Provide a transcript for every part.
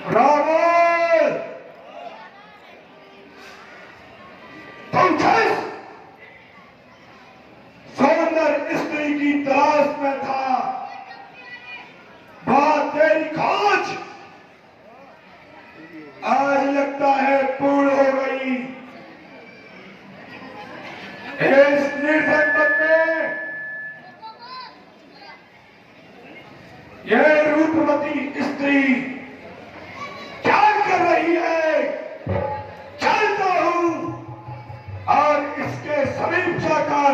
रावण तुम सुंदर स्त्री की तलाश में था, बात तेरी खोज आज लगता है पूर्ण हो गई। इस निर्धन वन में यह रूपवती स्त्री क्या कर रही है? जानता हूं और इसके समीप जाकर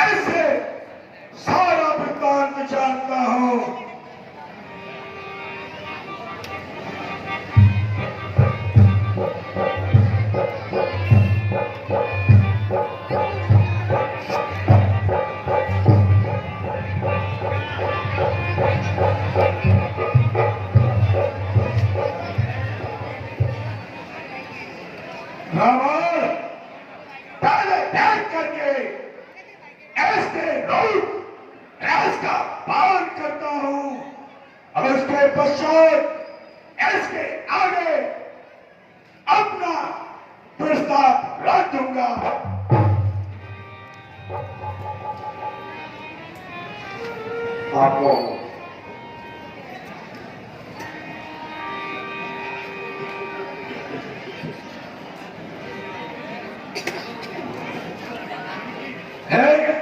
ऐसे सारा वृत्तांत जानता हूं। रावण पहले बैठ करके ऐसे रूप राज का पालन करता हूं, अब उसके पश्चात इसके आगे अपना प्रस्ताव रख दूंगा। आपको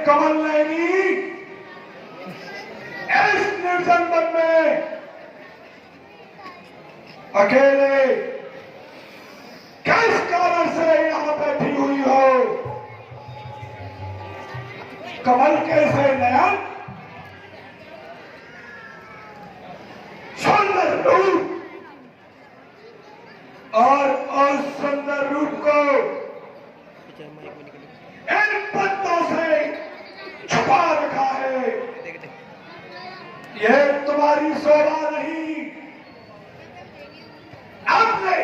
कमल नैनी इस निर्जन वन में अकेले किस कारण से यहां बैठी हुई हो? कमल कैसे नयन सुंदर रूप और सुंदर रूप को इन पत्तों से छुपा रखा है। यह तुम्हारी शोभा नहीं, अपने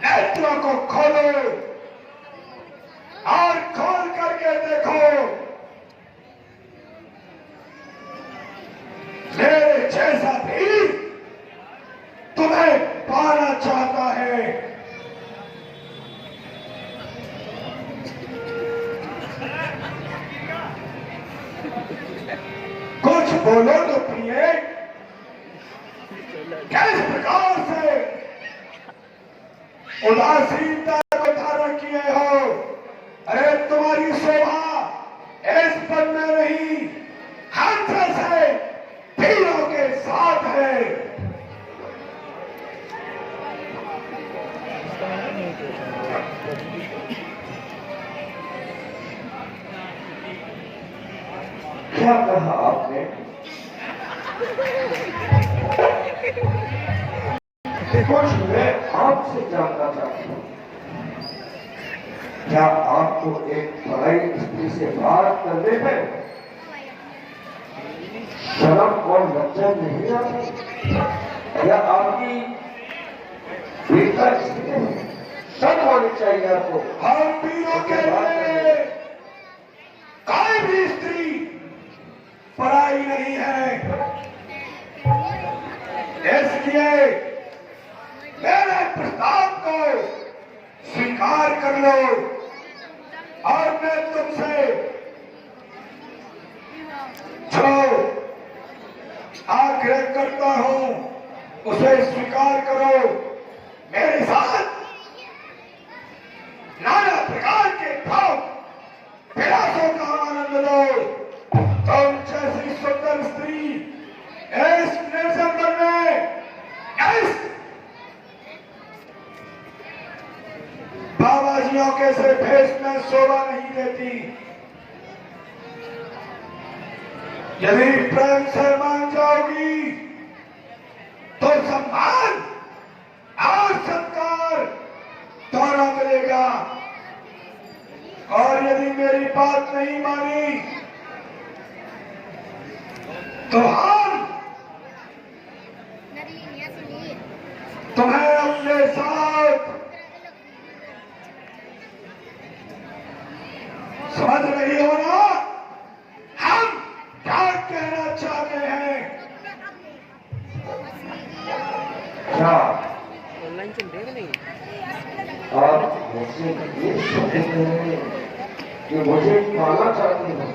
नेत्रों को खोलो और खोल करके देखो। मेरे जैसा भी तुम्हें पाना चाहता है। कुछ बोलो तो प्रिय, किस प्रकार से उदासीनता को धारण किए हो? अरे तुम्हारी शोभा इस पद में नहीं, हंस से तीरों के साथ है। क्या कहा आपने? कुछ मैं आपसे जानना चाहता हूं, क्या आपको एक पराई स्त्री से बात करने में शर्म और लज्जा नहीं आती? या आपकी भीतर सब होनी चाहिए आपको? हम वीरों के लिए कोई भी स्त्री पराई नहीं है, इसलिए मेरे प्रस्ताव को स्वीकार कर लो और मैं तुमसे जो आग्रह करता हूं उसे स्वीकार करो। मेरे साथ नाना प्रकार के भाव विलासों का आनंद लो। तुम जैसी सुंदर स्त्री इस निर्जन वन में इस बाबाजियों के से भेष में शोभा नहीं देती। यदि प्रेम से मान जाओगी तो सम्मान और सत्कार दोनों मिलेगा, और यदि मेरी बात नहीं मानी तो हम तुम्हें अपने साथ, समझ रही हो ना हम क्या कहना चाहते हैं? क्या ऑनलाइन चल रही है कि नहीं? आप मुझसे ये कहते हैं कि मुझे पाना चाहती हो?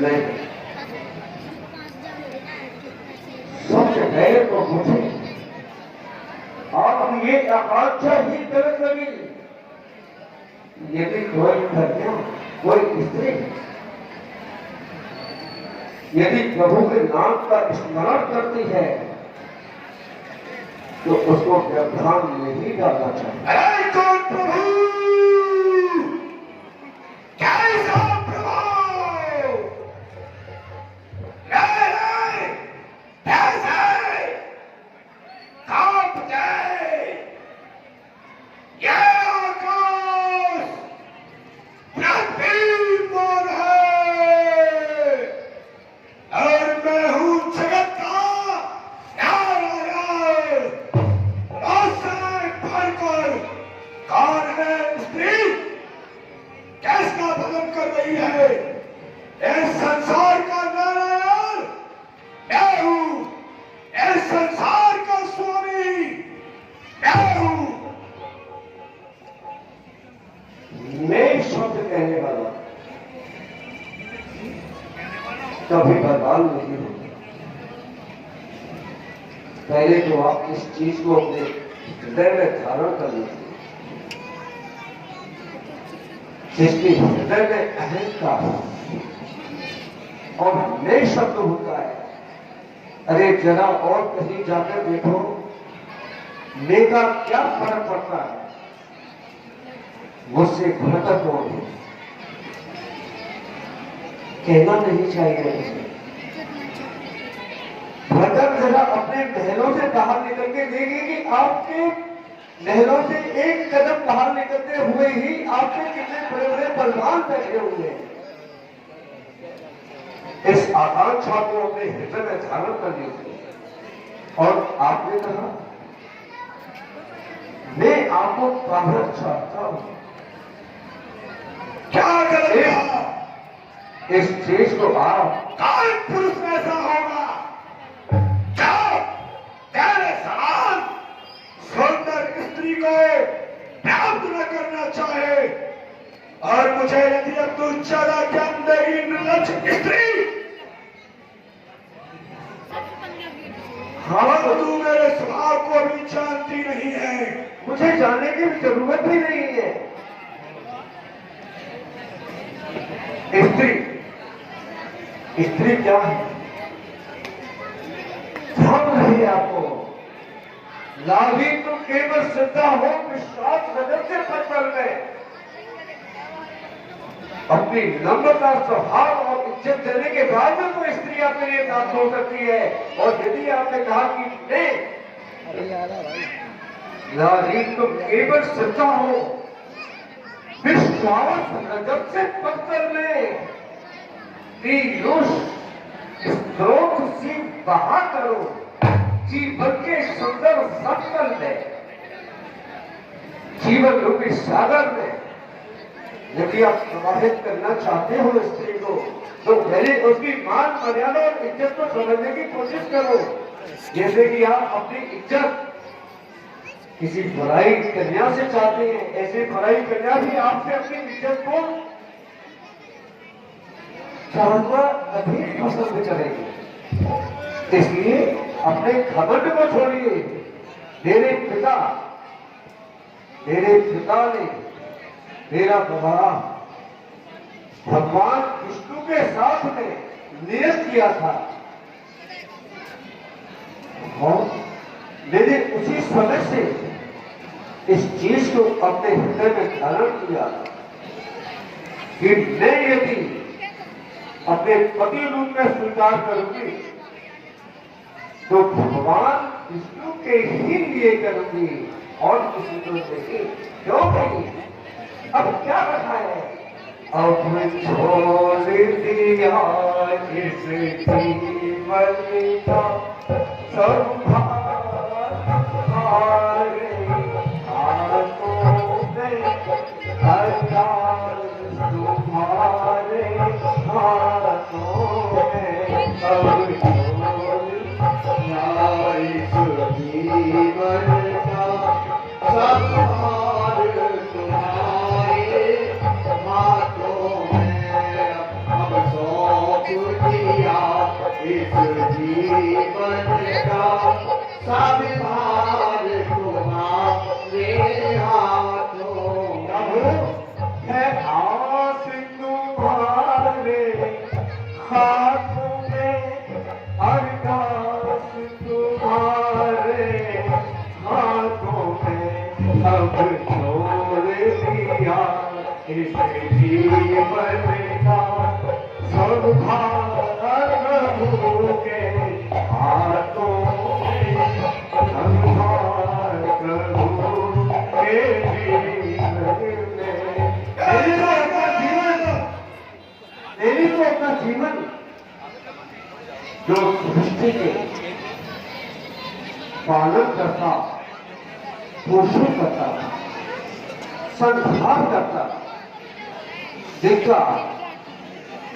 नहीं, सच है तो मुझे आप ये आकांक्षा ही गलत लगी। यदि कोई कन्या, कोई स्त्री यदि प्रभु के नाम का स्मरण करती है तो उसको व्यवधान में ही डालना चाहिए। अरे कौन प्रभु, कैसा प्रभु, कैसे कांप जाए ये आकाश, पृथ्वी मोर है और मैं हूँ जगत का नारायण। उससे भरकर कौन है स्त्री, कैसा भजन कर रही है? इस संसार का नारायण मैं हूँ, इस संसार का स्वामी मैं हूँ। मैं शब्द कहने वाला कभी बर्बाद नहीं होगा। पहले तो आप इस चीज को अपने हृदय में धारण कर लीजिए। जिसके हृदय में अहंकार और मैं शब्द होता है, अरे जरा और कहीं जाकर देखो मेरा क्या फर्क पड़ता है, मुझसे घटक हो कहना नहीं चाहिए उसे। भटक जरा अपने महलों से बाहर निकल के देखेंगे कि आपके महलों से एक कदम बाहर निकलते हुए ही आपके कितने बड़े बड़े बलवान बैठे हुए हैं। इस आकांक्षा को अपने हृदय में धारण कर लीजिए। और आपने कहा मैं आपको पाना चाहता हूं, क्या करेगा? इस चीज को आप कौन पुरुष ऐसा होगा जो तेरे समान सुंदर स्त्री को प्राप्त न करना चाहे? और मुझे यदि अब तू ज्यादा ज्ञान देगी निर्लज स्त्री, हाँ तो तू मेरे स्वभाव को भी जानती नहीं है। मुझे जानने की जरूरत भी नहीं है। स्त्री स्त्री क्या है? ध्यान रही आपको, लाभी तो केवल श्रद्धा हो, विश्वास बदल से पत्थर में अपनी नम्रता, स्वभाव और इज्जत देने के बाद में तो स्त्री आपके लिए प्राप्त हो सकती है। और यदि आपने कहा कि नारी तो केवल श्रद्धा हो, विश्वास गजब से पत्थर में स्रोत से बहा करो जीवन के सुंदर संकल में, जीवन रूपी सागर में यदि आप प्रवाहित करना चाहते हो स्त्री को, तो पहले उसकी मान मर्यादा और इज्जत को समझने की कोशिश करो। जैसे कि आप अपनी इज्जत किसी बुराई कन्या से चाहते हैं, ऐसी बुराई कन्या भी आपसे अपनी इज्जत को चाहना अधिक पसंद करेगी। इसलिए अपने घमंड को छोड़िए। मेरे पिता ने मेरा विवाह भगवान विष्णु के साथ में नियत किया था और मैंने उसी समय से इस चीज को अपने हृदय में धारण किया कि मैं यदि अपने पति रूप में स्वीकार करूंगी तो भगवान विष्णु के ही लिए करूंगी और किसी को नहीं। क्यों नहीं? अब क्या रखा है? अब छोड़ दिया इस जीवन का सब तुम्हारे हाथों में अब जीवन का संविधान तुम्हारे हाथों है, आस तुम्हारे हाथों में, अरदास तुम्हारे हाथों में, अब छोड़ दिया इस जीवन का सब भार प्रभु के हाथों में, सब भार प्रभु के जीवन में। मेरी तो अपना जीवन जो सृष्टि के पालन करता, पोषण करता, संहार करता, देखा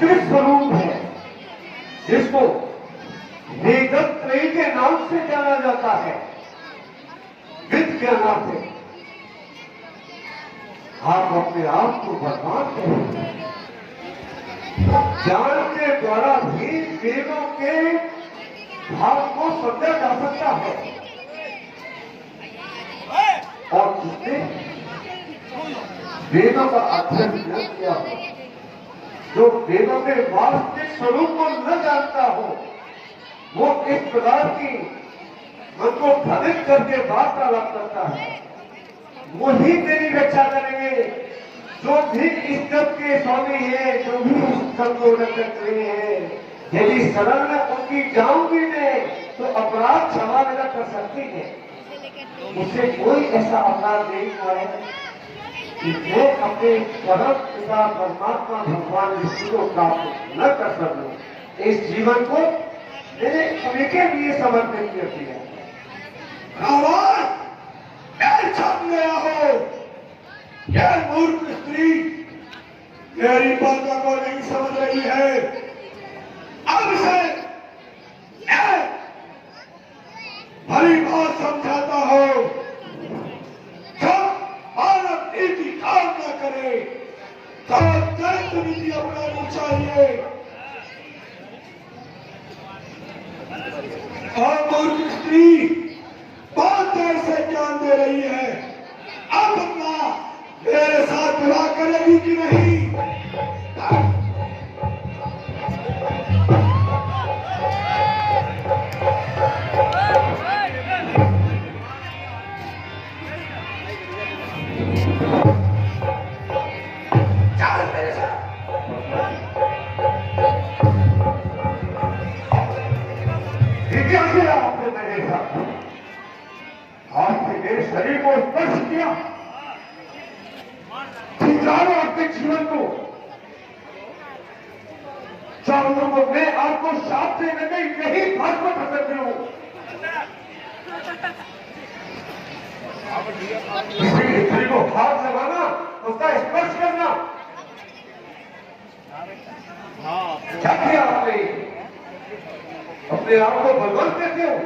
कृष्ण स्वरूप है, जिसको वेदत्रयी के नाम से जाना जाता है, विद के नाम से। आप अपने आप को बर्बाद करेंगे। ज्ञान के द्वारा भी वेदों के भाव को समझा जा सकता है, और जिसने वेदों का अध्ययन न किया हो, जो वेदों के वास्तविक स्वरूप को न जानता हो, वो इस प्रकार की मन को भ्रमित करके वार्तालाप करता है। वही मेरी रक्षा करेंगे जो भी इस जग के स्वामी है, जो भी इस जग को रक्षा रहे हैं। यदि शरण में उनकी जाऊंगी मैं, तो अपराध क्षमा मेरा कर सकती है। मुझे कोई ऐसा अपराध नहीं हुआ है कि मैं अपने परम पिता परमात्मा भगवान विष्णु को प्राप्त न कर सकूं। इस जीवन को मैंने उनके लिए समर्पित कर दिया। रावण, मैं छप गया हो। यह मूर्ख स्त्री मेरी बातों को नहीं समझ रही है। अब से मैं भली बात समझाता हूं। जब मानव नीति काम न करे तो दैत नीति अपनानी चाहिए। और मूर्ख स्त्री बहुत देर से ज्ञान दे रही है। अब अपना मेरे साथ विवाह करेगी कि नहीं? चल मेरे साथ। आपने मेरे साथ आपने मेरे शरीर को स्पर्श किया, जानो अपने जीवन को। चारों को मैं आपको साथ देने में यही भस्म कर सकती हूं। किसी स्त्री को हाथ लगाना, उसका स्पर्श करना, क्या किया आपने? अपने आप को बलवंत कहते हो।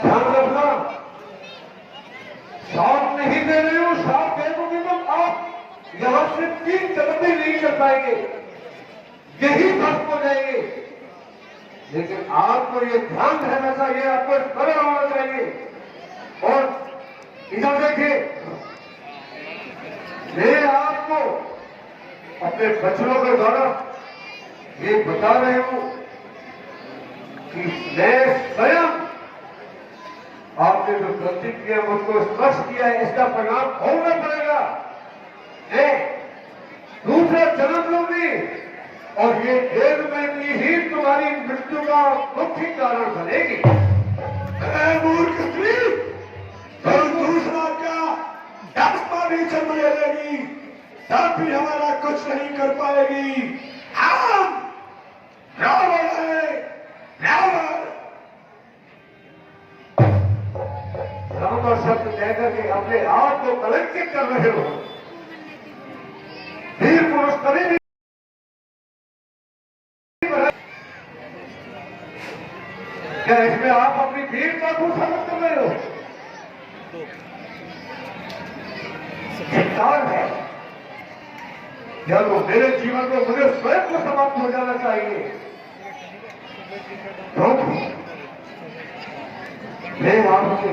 ध्यान रखना, साथ नहीं दे रहे हो, साथ दे दोगे तो आप यहां से 3 कदम भी नहीं कर पाएंगे, यही भस्म हो जाएंगे। लेकिन आपको ये ध्यान रहना चाहिए, आपको स्मरण होना चाहिए। और इधर देखिए, मैं आपको अपने बच्चों के द्वारा ये बता रहे हूं कि मैं स्वयं आपने जो गलती किया, मुझको स्पर्श किया है, इसका परिणाम होना पड़ेगा। दूसरा जन्म लूंगी और ये जेल में ही तुम्हारी मृत्यु का मुख्य कारण बनेगी। मूर्ख स्त्री, और दूसरा क्या 10 भी जन्म ले लेगी, तब भी हमारा कुछ नहीं कर पाएगी। हम रावण है, रावण। राम और शब्द कहकर के अपने आप को कलंकित कर रहे हो। वीर पुरुष कभी भी क्या इसमें आप अपनी वीरता को समझ कर रहे हो? धिक्कार है। या तो मेरे जीवन को मुझे स्वयं को समाप्त हो जाना चाहिए, क्योंकि मैं आपसे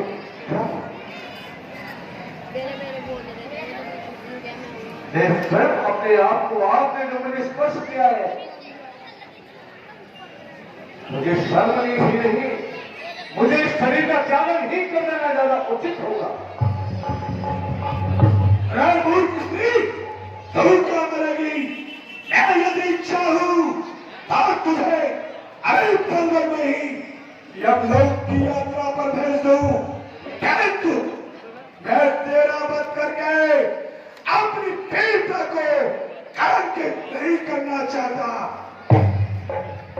मैं स्वयं अपने आप को आपने जो मुझे स्पर्श किया है, मुझे शर्म ही नहीं, मुझे इस शरीर का त्याग ही कर देना ज्यादा उचित होगा। मूर्ख स्त्री तू क्या करेगी? मैं यदि चाहूं तो तुझे अरे पलवर में ही यमलोक की यात्रा पर भेज दूं, किंतु मैं तेरा वध करके अपनी पीड़ा को कलंकित नहीं करना चाहता।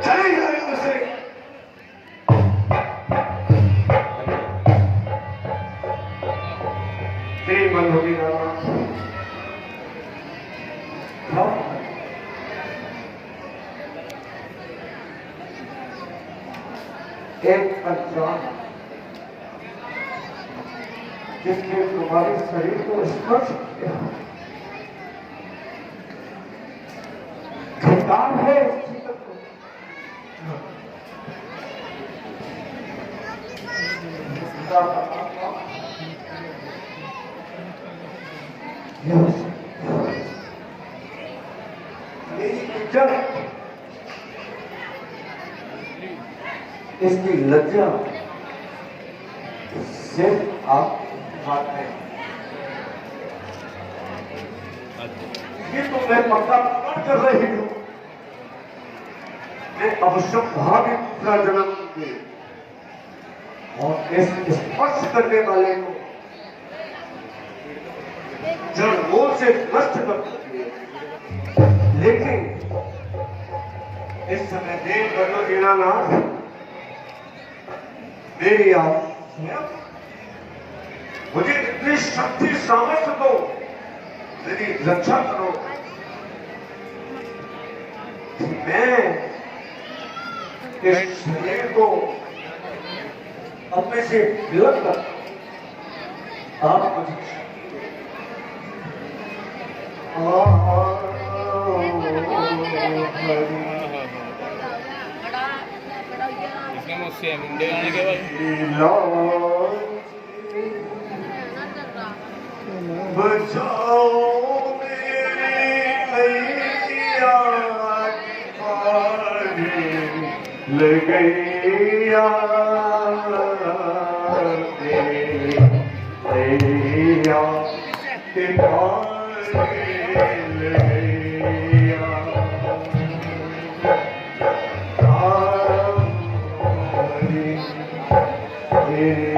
चले जाए यहाँ से। तेरी मन होगी रामा। एक अनजान जिसने तुम्हारे शरीर को स्पर्श किया, धिक्कार है उस जीवन को। मेरी इज्जत, इसकी लज्जा सिर्फ आप हाथ में। ये तो मैं पक्का कर रही हूं, मैं अवश्य भावी दूसरा जन्म दूंगी और इस स्पर्श करने वाले को जड़ मूल से नष्ट कर दूंगी। लेकिन इस समय देख कर लो दीनानाथ, मेरी आप मुझे इतनी शक्ति सामर्थ्य दो, मेरी रक्षा करो कि मैं इस शरीर को अपने से विलग कर आप मुझे इसमें मुझसे मुंडे गाने के बाद बचाओ मेरी नैया ले गैया नैया के पार ले गैया मेरी